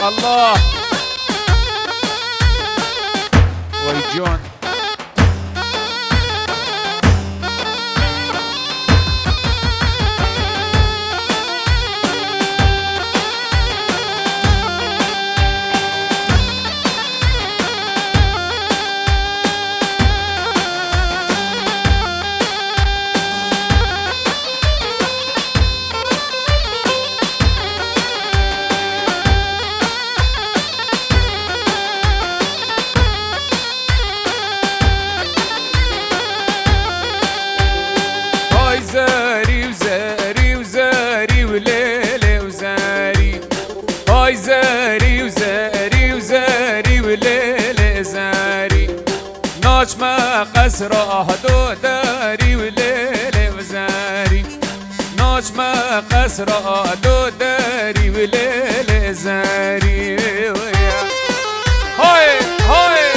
الله ويجون زاري وزاري وزاري وليلي وزاري هاي زاري وزاري وزاري وليلي زاري ناش ما قسره دو داري وليلي وزاري ناش ما قسره دو داري وليلي زاري هاي هاي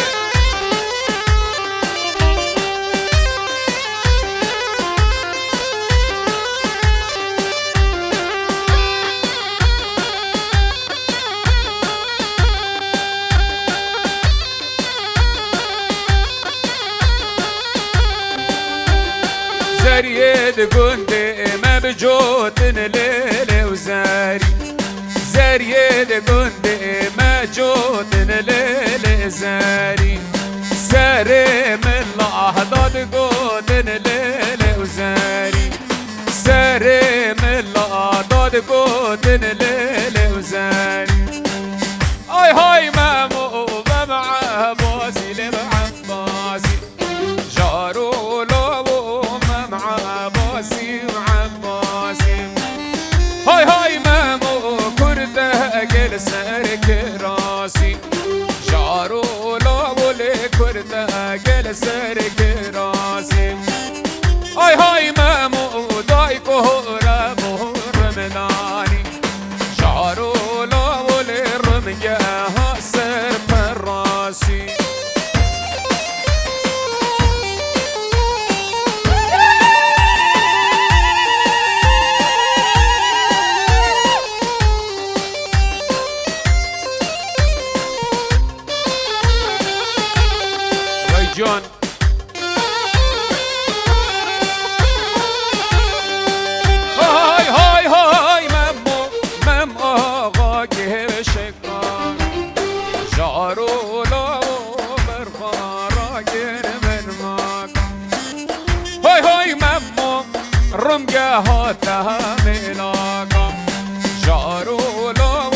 زاريد قندي ما بجوتن ليلي وزاري زاريد قندي ما جوتن ليلي زاري ساري من لحظات قوتن ليلي وزاري ساري من لحظات قوتن ليلي وزاري اي هاي مامو مع باسي لمع باسي جارو لو مع باسي وعباسي هاي هاي مامو كرده قل سرك راسي جارو لو لي كرده قل سرك راسي هاي هاي مامو دايكو رمو رمضاني جارو لو لي رمجها سر راسي جون هاي هاي هاي ممو مم آقا که شکار جارو لو برخارا گر من مکان هاي هاي ممو رمگه ها تحمیلاکا جارو لو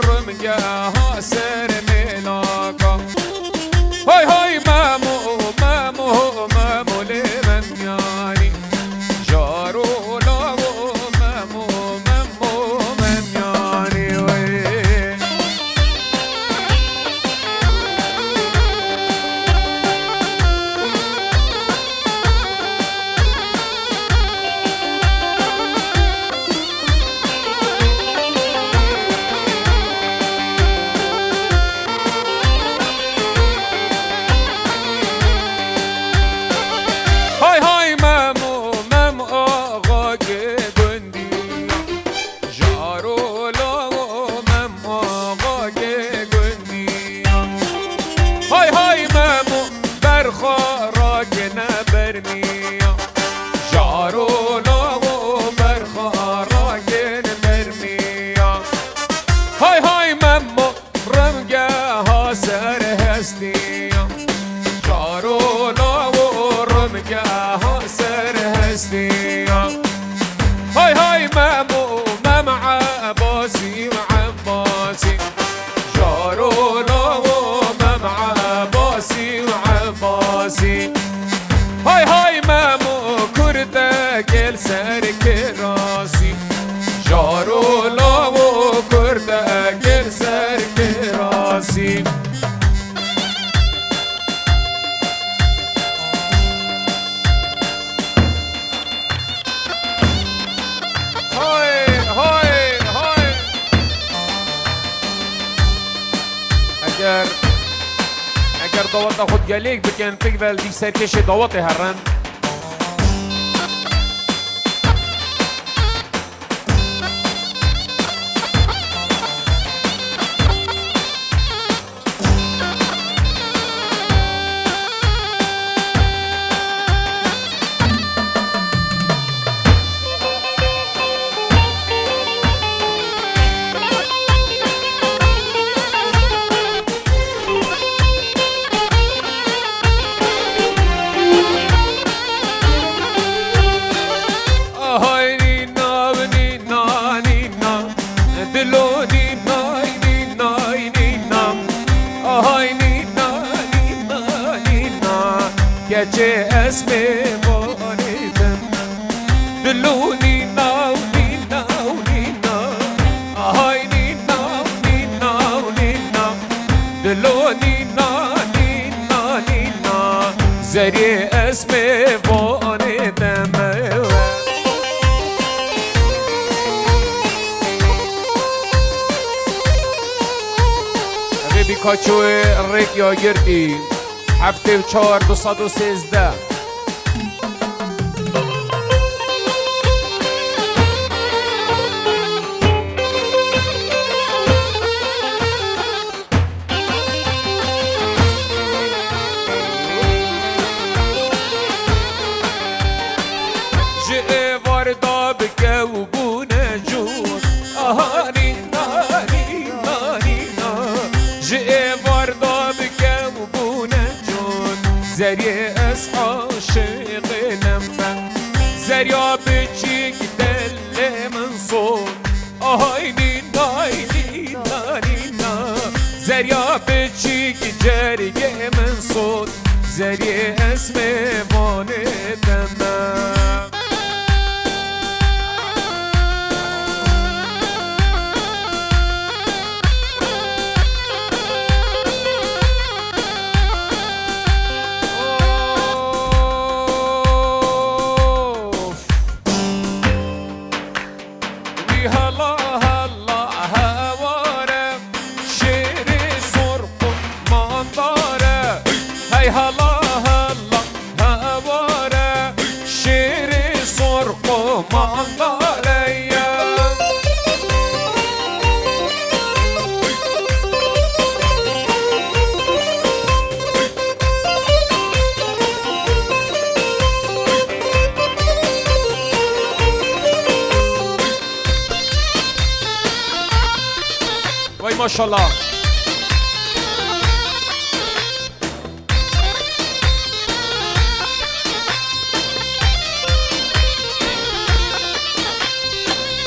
رمگه ها سر میلاکا هاي هاي مامو مامو مامو لمن يعني جارو لو مامو مامو من يعني وين هاي هاي مامو مامو آقا که گندی جارو لو مامو آقا که گندی هاي هاي مامو برخارا که نبرمیا جارو لو برخارا که نبرمیا هاي هاي مامو رمگه ها سر هستیا جارو لو رمگه ها سر هستیا هاي هاي مامو مع عباسي وعباسي جارو لو مع عباسي وعباسي هاي هاي مامو كرده قل سرك راسي جارو لو كرده قل سرك راسي اگر داوت خود گلیک بکن تقبل دی سرکش داوت هرن اسمي بانيدم دلوني ناو نينا ونينا هاي نينا ونينا ونينا دلوني نا نينا نينا زري اسمي بانيدم حبيبي كاتشوي الريك يا جردي هفته و 4 213 جئ وردا بكوبونا جود آهاني ناني ناني جئ وردا بكوبونا جود زري اسحا شغلم زريا بچيك دل من صوت آهاني ناني ناني زريا بچيك جرگه من صوت زري اسمي باندم هلا هلا هواره شيري سرق منظره هاي هلا هلا هواره شيري سرق منظره وای ماشاءالله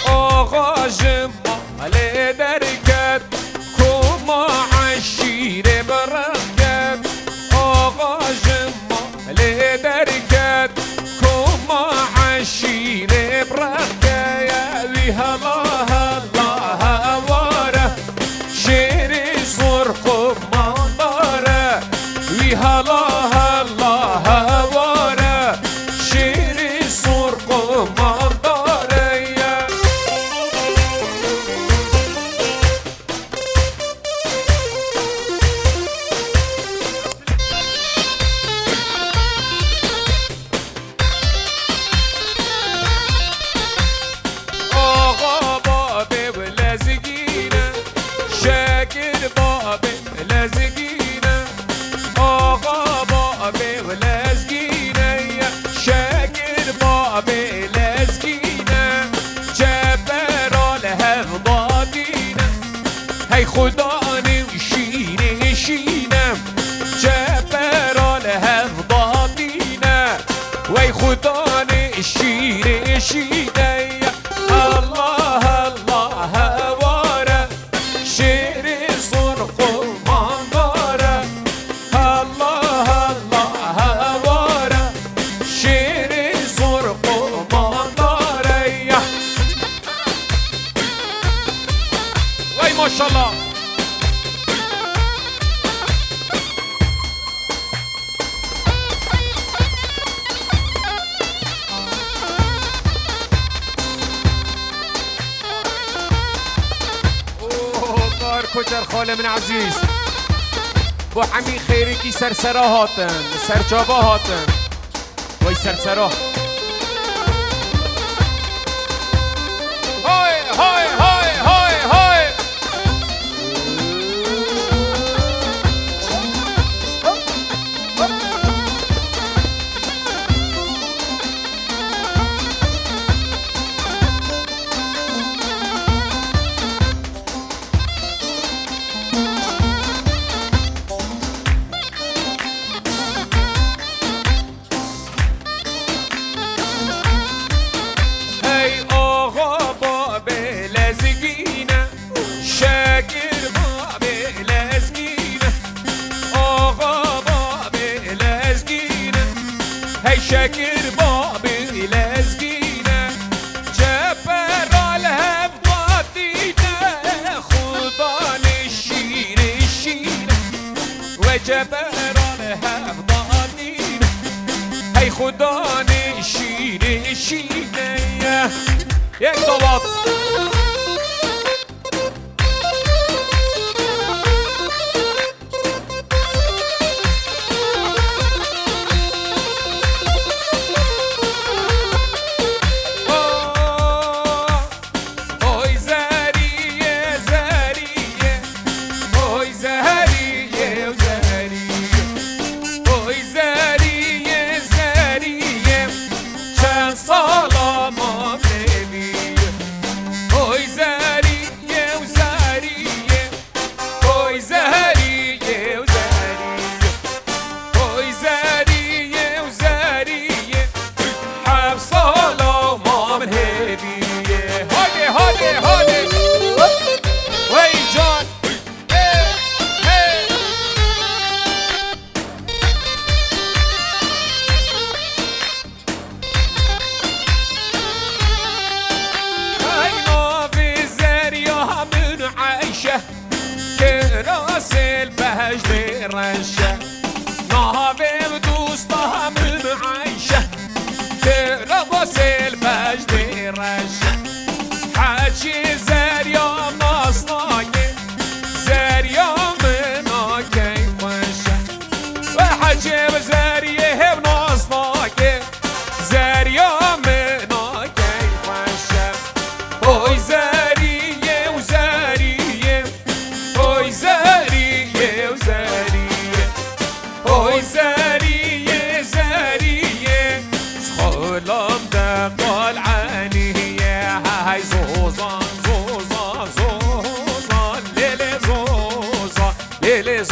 آقا جمال درگت کما عشیره برگت آقا جمال درگت کما عشیره برگت وی هلا هلا هواره شیری سرخ و منداره وی هلا هلا هواره شیری سرخ و منداره آقا بابه و لزگینه شاکر بابه لزگینه آقا بابه و لزگینه شاکر بابه لزگینه جبرال هفضادینه هی خدا نشینه شینه جبرال هفضادینه وی خدا نشینه شینه الله الله هواره شیری سرخ و منظره الله الله هواره شیری سرخ و منظره وای ماشاءالله کجر خاله من عزیز با همین خیری کی سرسرا هاتن سرجابا هاتن وای سرسرا های های های های های خدا نشینه شینه یک دوبات راس البهج برشه نهاوی دوستا من عیشه راس البهج برشه حاجی زریام ناصناگه زریام ناکی خوشه و حاجی زریه ناصناگه زریام ناکی خوشه اوی زریه و زریه اوی زریه و زریه اوی زریه زریه سخولم دقال عنیه های زوزان زوزان زوزان لیلی زوزان لیلی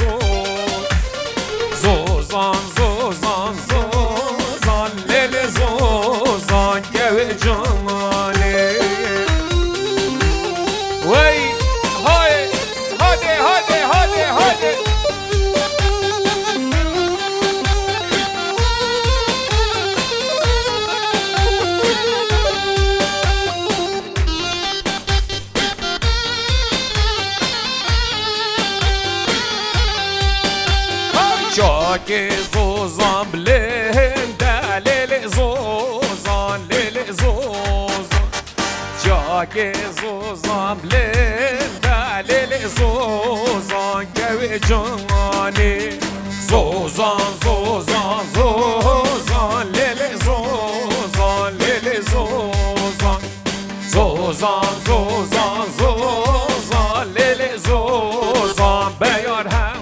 زوزان زوزان زوزان لیلی زوزان گوی جمالی وی های هاده هاده هاده هاده جاکی زوزان بلنده لیلی زوزان لیلی زوزان جاکی زوزان بلنده لیلی زوزان گوی جانی زوزان زوزان زوزان لیلی زوزان لیلی زوزان زوزان زوزان زوزان لیلی زوزان بیار هم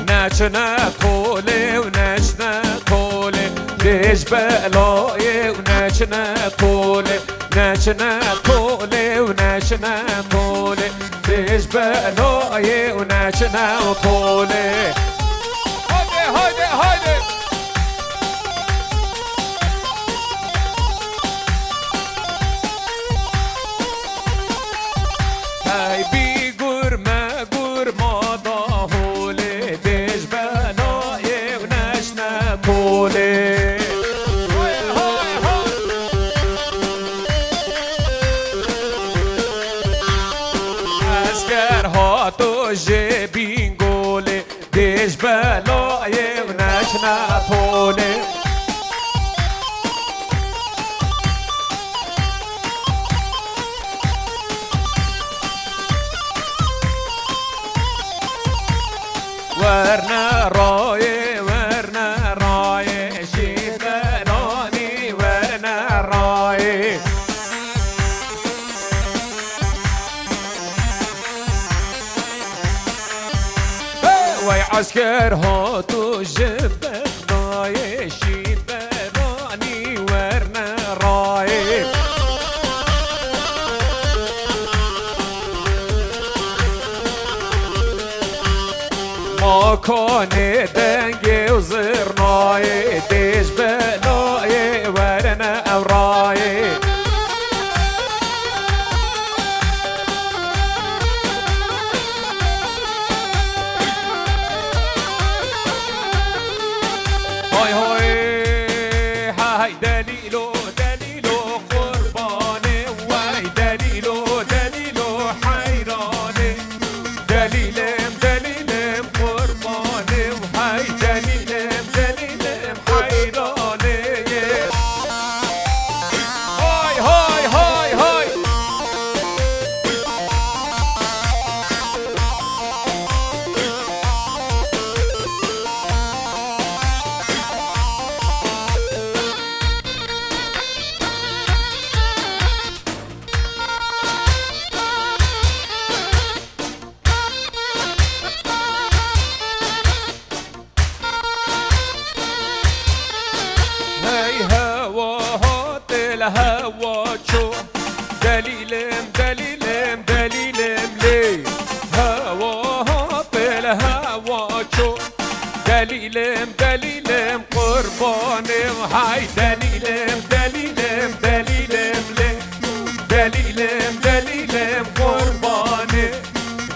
نچنه طوله و نچنه طوله دیش بلایه و نچنه طوله نچنه طوله و نچنه طوله دیش بلایه و نچنه طوله هاده هاده هاده ای بی گرمه گرما داهوله دیش بلایه و نچنه طوله از جبين قولي ديش بلاي ونشنا طولي ورنا راي ورنا راي شيد بلاني ورنا راي وي عسكر هاتو جب خداي شيد بلاني ورنا راي ما كان دنگي وزرناي ديش بلاي ورنا اوراي هاي هاي هاي دليلو دليلو قرباني واي دليلو دليلو حيراني دليلم دليلم قرباني وهاي دليلم دليلم حيراني هاي هاي هاي هاي هاي هوا هات الهوا شو دليلم دليلم دليلم ليه هوا هات الهوا شو دليلم دليلم قرباني وهاي دليلم دليلم دليلم ليه دليلم دليلم قرباني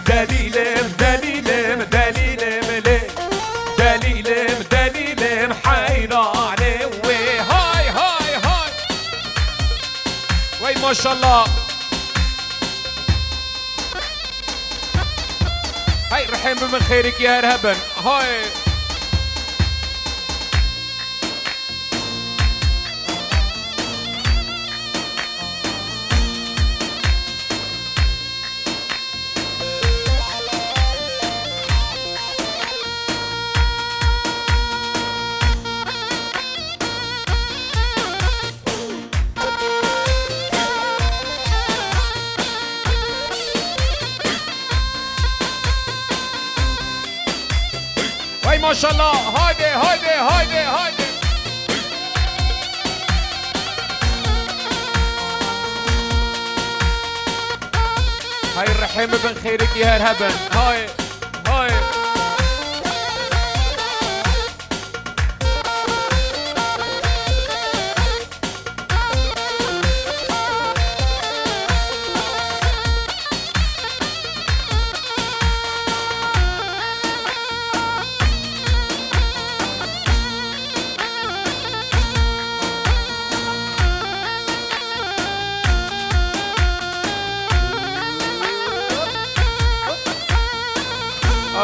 دليلم دليلم دليلم ليه دليلم دليلم حيراني وهاي هاي هاي وي ما شاء الله هاي رحم من خيرك يا ارهبن هاي وي ما شاء الله هايدي هايدي هايدي هايدي هاي الرحيم بن خيرك يا ارهبن هاي هاي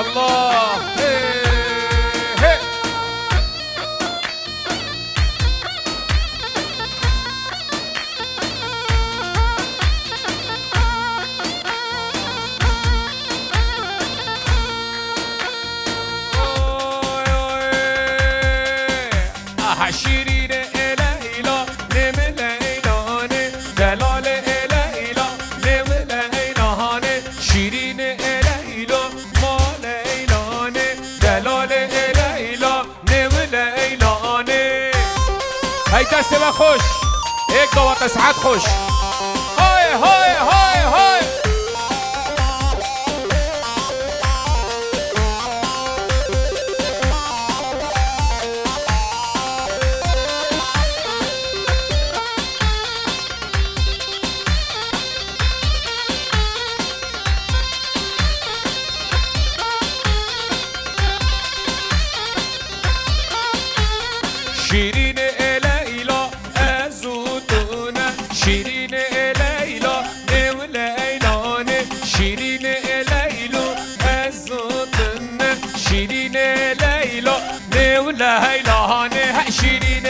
الله هي هي شيرين إلى إله نملا إلهاني دلال إلى إله نملا إلهاني شيرين إلى إله مال إلهاني دلال إلى إله نملا إلهاني هاي تسمع خوش هيك دوت ساعات خوش هاي هاي هاي هاي شيرين ليلى أزوتونا شيرين ليلى نوليلاني شيرين ليلى ولا هيلاني شيرين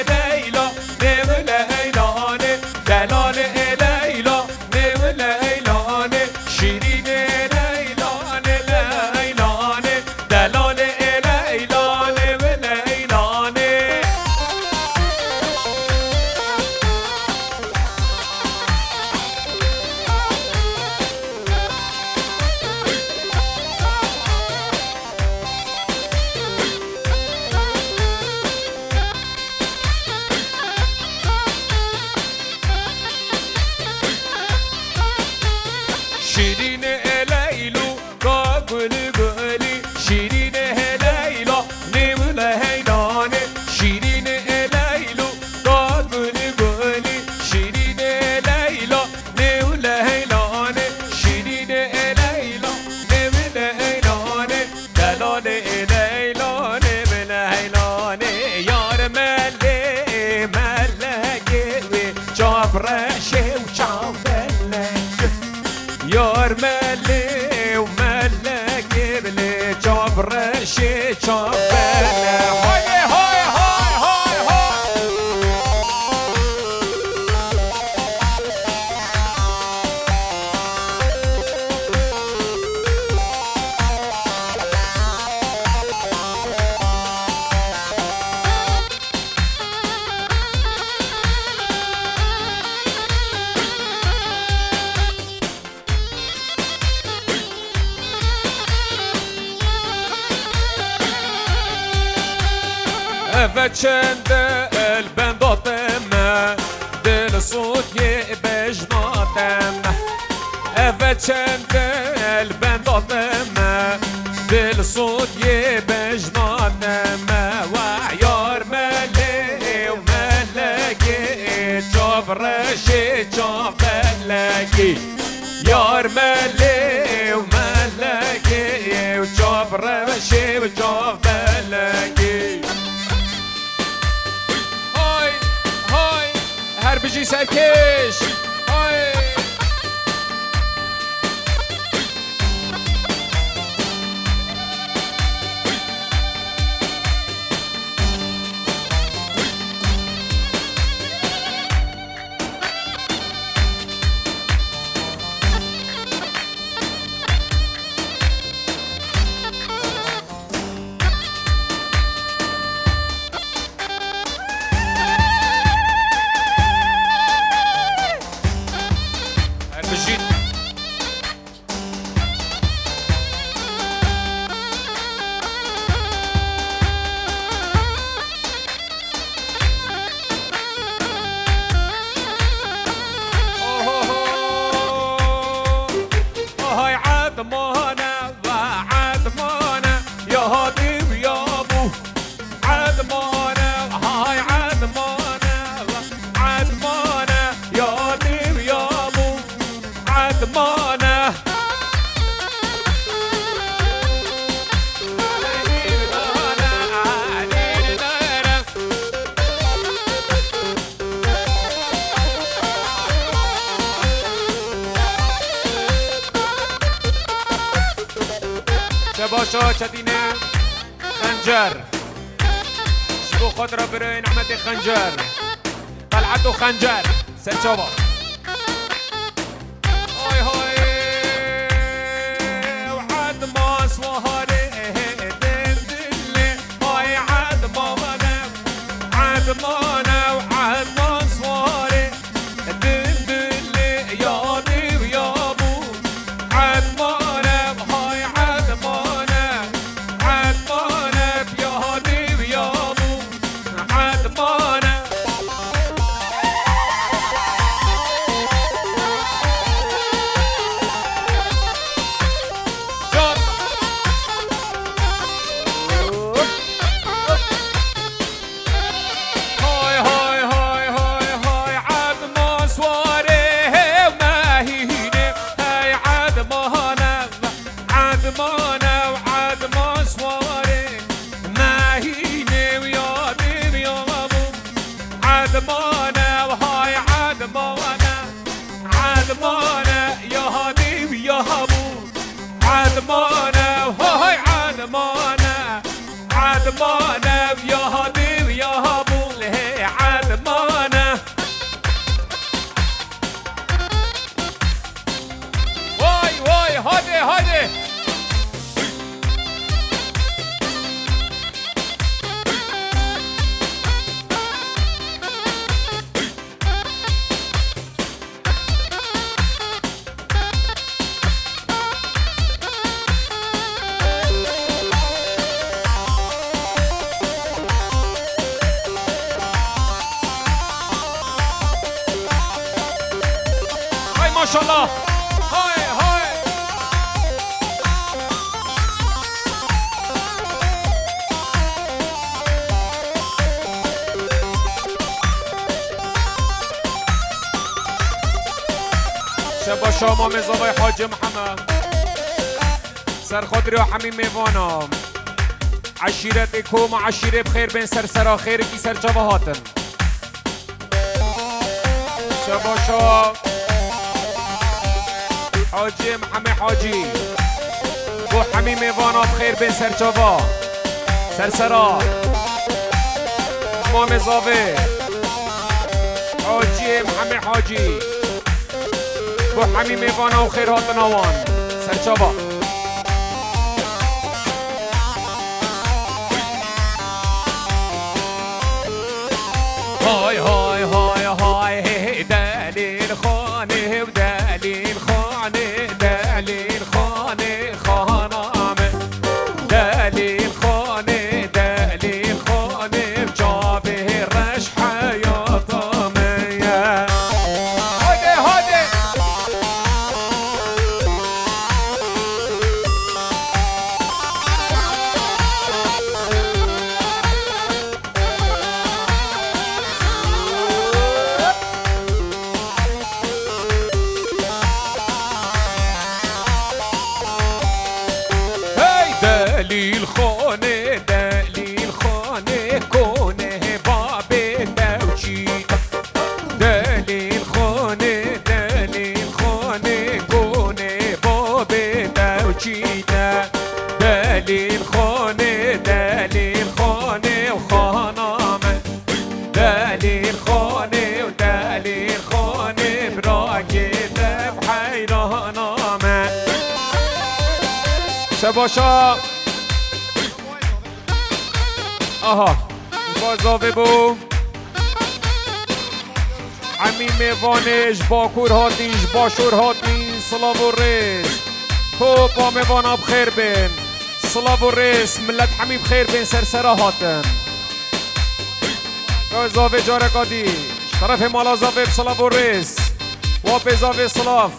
ليلى ولا هيلاني دلال ليلى ولا هيلاني شيرين ليلى هيلاني دلال ليلى ولا هيلاني شيرين ليلو قاقل قولي شيرين ليلى ولا هيلاني شيرين ليلو قاقل قولي شيرين ليلى ولا هيلاني شيرين ليلى ولا هيلاني دلال ليلى ولا هيلاني يار ملي ملكي جبرشي وشافلك يار ملي وملك بلي جبرشي جبلة هاي هاي هاي هاي هاي فچند البند طمه دل صوت يبج ناطم فچند البند طمه دل صوت يبج ناطم وعيار ملي وملكي جبرشي جبلكي يار ملي وملكي وجبرشي وجبلكي هر بجی سرکش های بجيت هاي عدمانة وعدمانة يا هادي ويا ابو عدمانة هاي عدمانة وعدمانة يا هادي ويا ابو عدمانة شباشا چدینه خنجر شبو خود را برای نعمت خنجر طلعت و خنجر سرچابا هاي هاي وعد ما سوهري دندلي هاي عد ما عدمانة وعد ما سوهري دندلي يا دي ويا ابو عدمانة هاي عدمانة عدمانة يا دي ويا ابو عدمانة هاي ماشاءالله های های شبا شما مزاوای حاج محمد سرخاطری و همین میوانم عشیرت کوم و عشیره بخیر بین سرسرا خیر کی سر جوا هاتن شبا شما حاجی محمد حاجی بو همین میوانم بخیر بین سر جوا سرسرا ما مزاوه حاجی محمد حاجی بو همین میوانم خیر هاتن آوان سر جوا هاي هاي هاي هاي دليل خانه ودليل خانه دليل خانه خانام دليل خانه دليل خانه جابه رش حياطم يا هادي هادي دلیل خانه دلیل خانه کنه باب دوچی دلیل خانه کنه باب دوچی دلیل خانه و خانم دلیل خانه و دلیل خانه براگیدم حیرانم شباشا آها بازاوه بو همین میوانش باکور هاتیش باشور هاتین صلاف و ریز تو با میوانا بخیر بین صلاف و ریز ملت همین بخیر بین سرسرا هاتن بازاوه جارکادی طرف مالازاوه بصلاف و ریز و بزاوه صلاف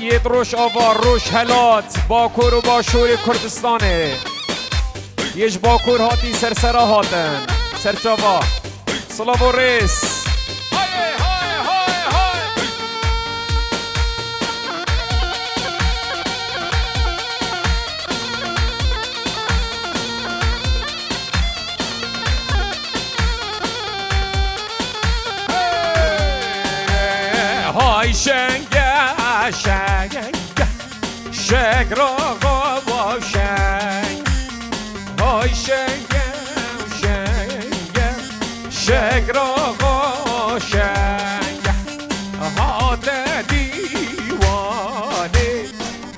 یه روش آوار روش هلات باکور و باشور کردستانه یش باکور هاتی سرسرا هاتن سرچاوا صلاف و ریس های های های های های شنگه شنگ شنگ را و شنگ های شنگ شنگ را و شنگ هات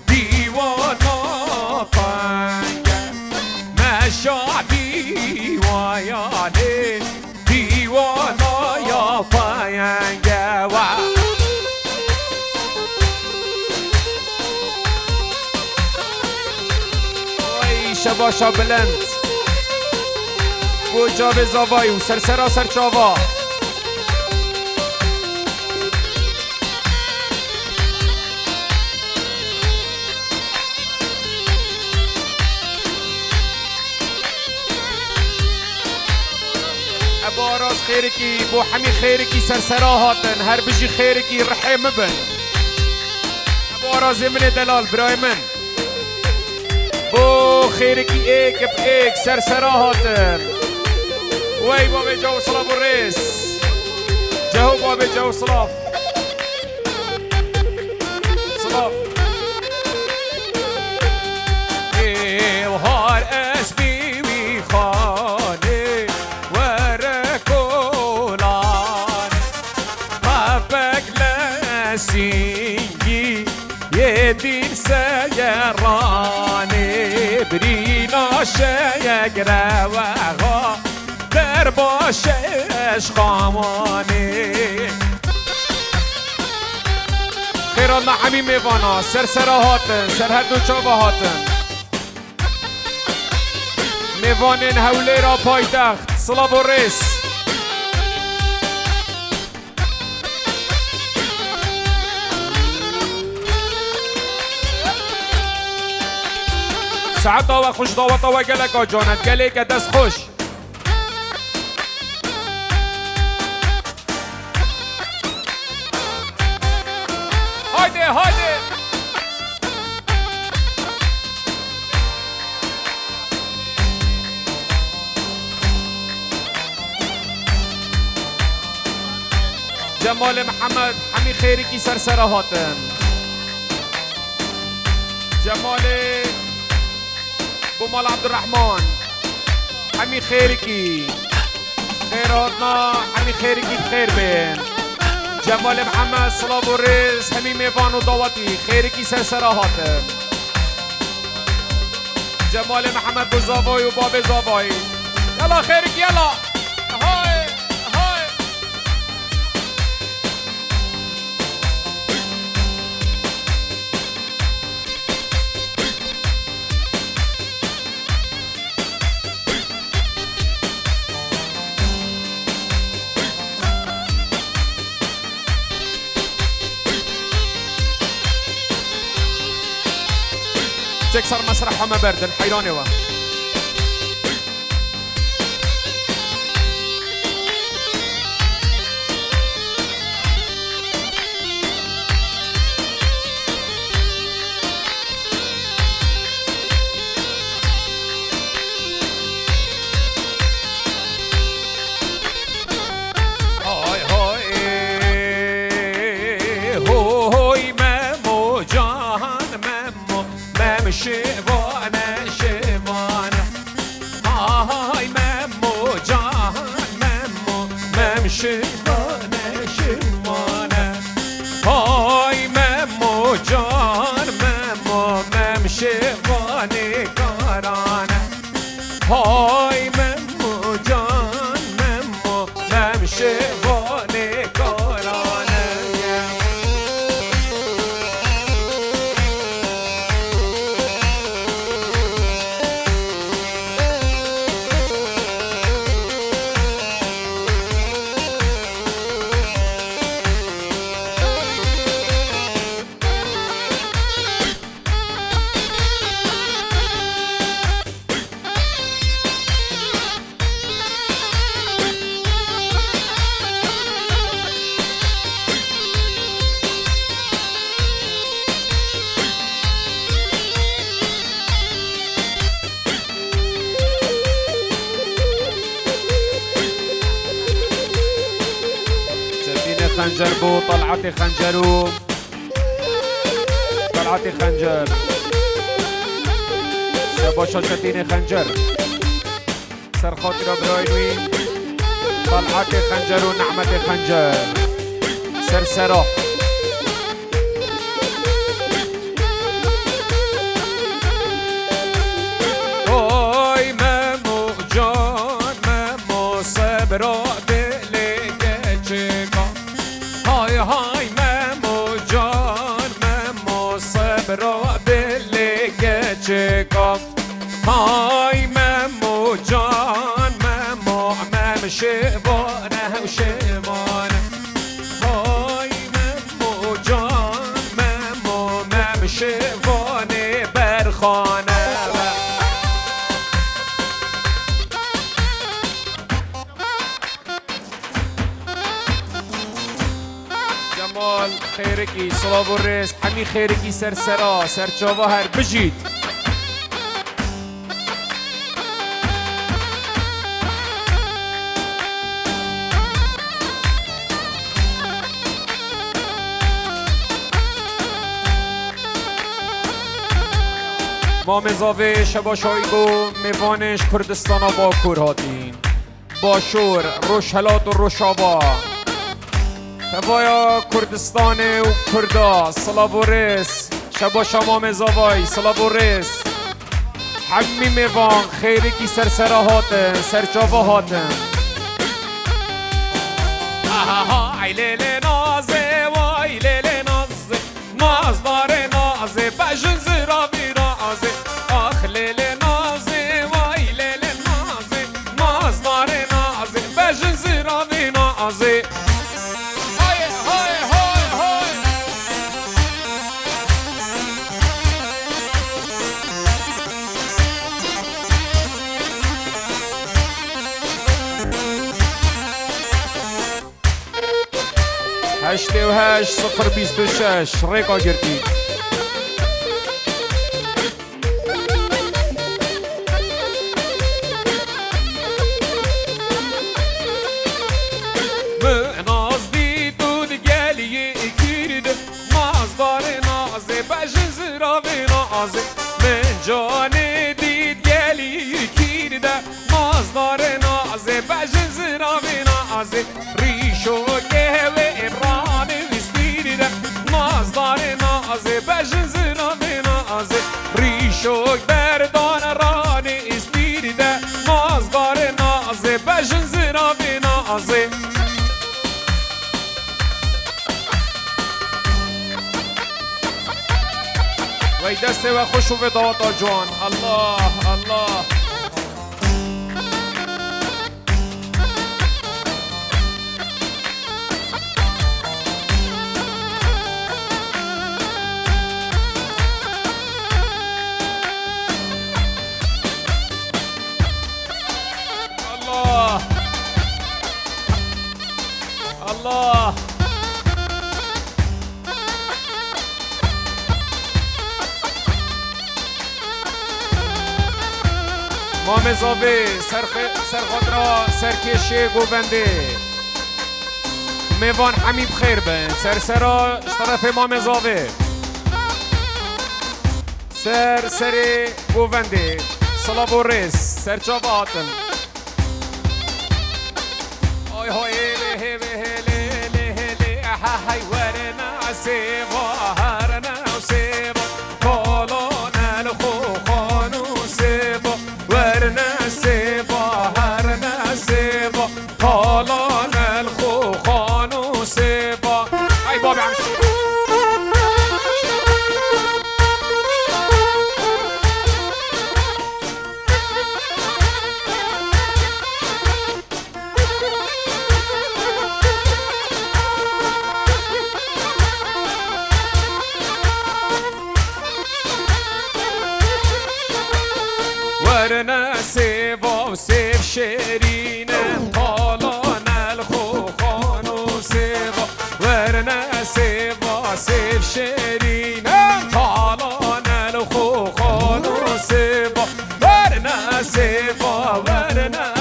دیوانا پنگ مشا دیوانا یا پنگ شباشا بلند بو جاب زاوای و سرسرا سرچاوا اباراز خیرکی بو حمی خیرکی سرسرا هاتن هر بجی خیرکی رحم بن اباراز من دلال برای من بو خیرکی ایک اب ایک سرسرا هاتن وی باب جو صلاف و ریس جهو باب جو صلاف صلاف و هار اسمی وی خانه ورکولان مبک لسینگی یه دیر سیرانه برینا شیگ رواغا در باشش خامانه خیران نحمی میوانا سرسرا هاتن سر هر دو چاوا هاتن میوانن حوله را پایتخت صلاف و ریس ساعتا و خوش داوتا و گلکا جانت گلک دست خوش هایده هایده جمال محمد حمی خیری کی سرسره هاتن جمال بومال عبدالرحمن حمی خیری کی خیراتنا حمی خیری کی خیر بین جمال محمد صلاح و رز همی میوان و دعوتی خیری کی سرسره هاتن جمال محمد بزاوای و باب زاوای یلا خیری کی یلا تكسر مسرح وما برد الحيراني و شيبانه شيبانه هاي ممو جان ممو مم شيبانه شيبانه هاي ممو جان ممو مم شيبانه كارانه هاي ممو جان ممو مم شيبانه كارانه خنجر بو طلعتي خنجرو طلعتي خنجر شباشا شتيني خنجر سر خاطر براينوي طلعتي خنجر ونعمتي خنجر سرسرة اوي مامو جان مامو صبرا هاي مامو جان مامو صبرا باللقاء هاي مامو جان مامو مام شيبانه وشيبانه هاي مامو جان مامو مام شيبانه برخانه جمال خیرکی صلاح و رز حمی خیرکی سرسرا سرچاوا هر بجید ما مزاوه شباشایی بو میوانش کردستانا با کور هاتین باشور روشهلات و روشابا هوایا کردستان و کردا صلاح و رس شبا شما مزاوای صلاح و رس حمی میوان خیری کی سرسره هاتن سرچاوا هاتن آها ای لیل نازه وای لیل نازه نازدار نازه بجن زیرا بیرازه آخ لیل نازه وای لیل نازه نازدار نازه بجن زیرا بیرازه 88026 ريكا جرتي من جاني دید گلی کیرده مازدار نازه بجز راوی نازه ریشو گهوه ابرانه ویسپیرده مازدار نازه بجز راوی نازه ریشو بردان رانه اسپیرده مازدار نازه بجز راوی نازه وی دسته و خوشو به دادا جوان الله الله الله الله مام زاوی سرخادرا سرکشی گوونده میوان حمید خیر بن سرسرا طرف مام زاوی سری گوونده صلاب و رس سرچاب آتن آی های هلی هلی هلی های ورنا سیوا هرنا سیوا کالان الخوخانو سیوا ورنا سیوا هرنا سیوا کالان الخوخانو سیوا ای بابی عمشی ورنا سيفا وسيف شيرين طالان الخوخان وسيفا ورنا سيفا سيف شيرين طالان الخوخان وسيفا ورنا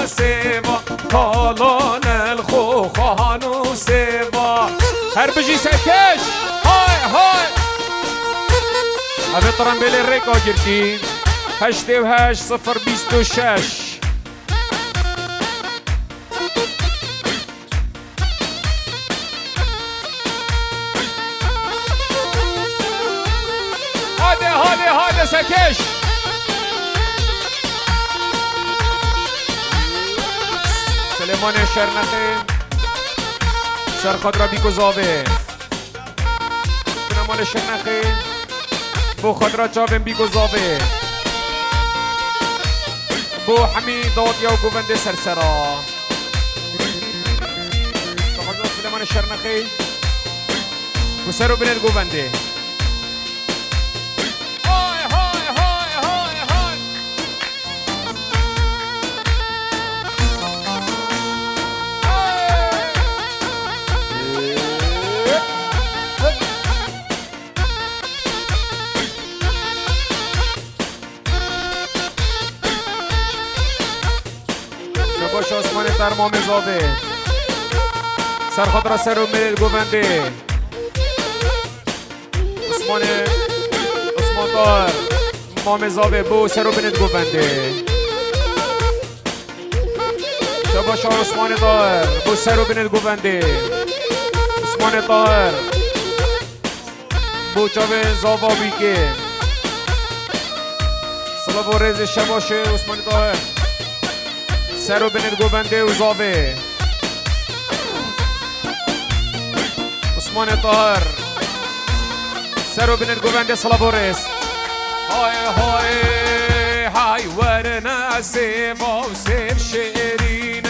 سيفا طالان الخوخان وسيفا هربجي سكش هاي هاي هذا ترامبيل الريكو جرتين 88026 هاده سکش سلیمان شرنخی سرخاد را بیکو زاوه سلیمان شرنخی بو خاد را چاوین بیکو زاوه بو حمید داوطیا و گوونده سرسرا سخازان سلیمان شرنخی و سر و بنر گوونده های های های های های باش آسمان ترمام زاده سرخاد را سر و میل گوونده عثمان دار مام زاده بو سر و بینید گوونده باش عثمان دار بو سر و بینید گوونده عثمان دار بو چاوه زاوا بیگه صلاح و رز شباشه عثمان دار سر و بینید گوونده و زاوه عثمان طاهر سر و بینید گوونده صلاح و رز های های های ورنا سیما و سیف شیرین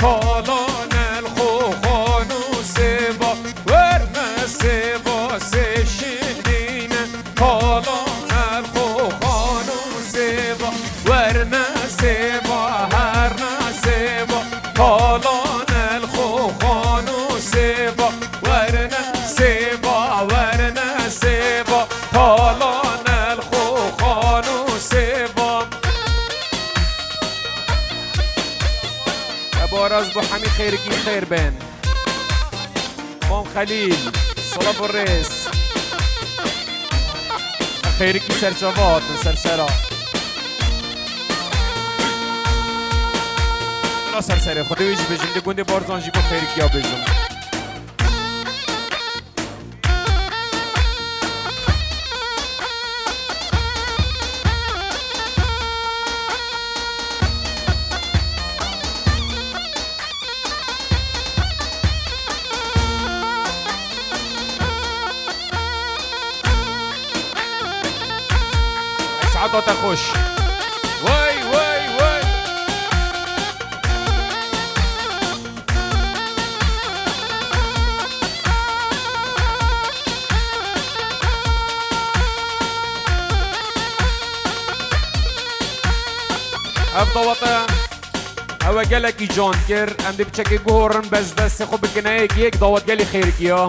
کالان الخوخان و سیما ورنا سیما سیف شیرین کالان الخوخان و سیما ورنا سیما طالان الخوخان وسيبا ورنا باراز بو حمی خیرکی خیر بین مام خلیل صلاة بالرئيس خيركي سرچوات سرسرا لا سرسره خودی ویش بجم دی گونده بارزان جی کو خیرکی ها بجم سعادت خوش وای وای وای اف ضوطه او گلکی جان کر ام دی بچکی گورن بز دست خوب بکنه یک ضوط گلی خیرکی ها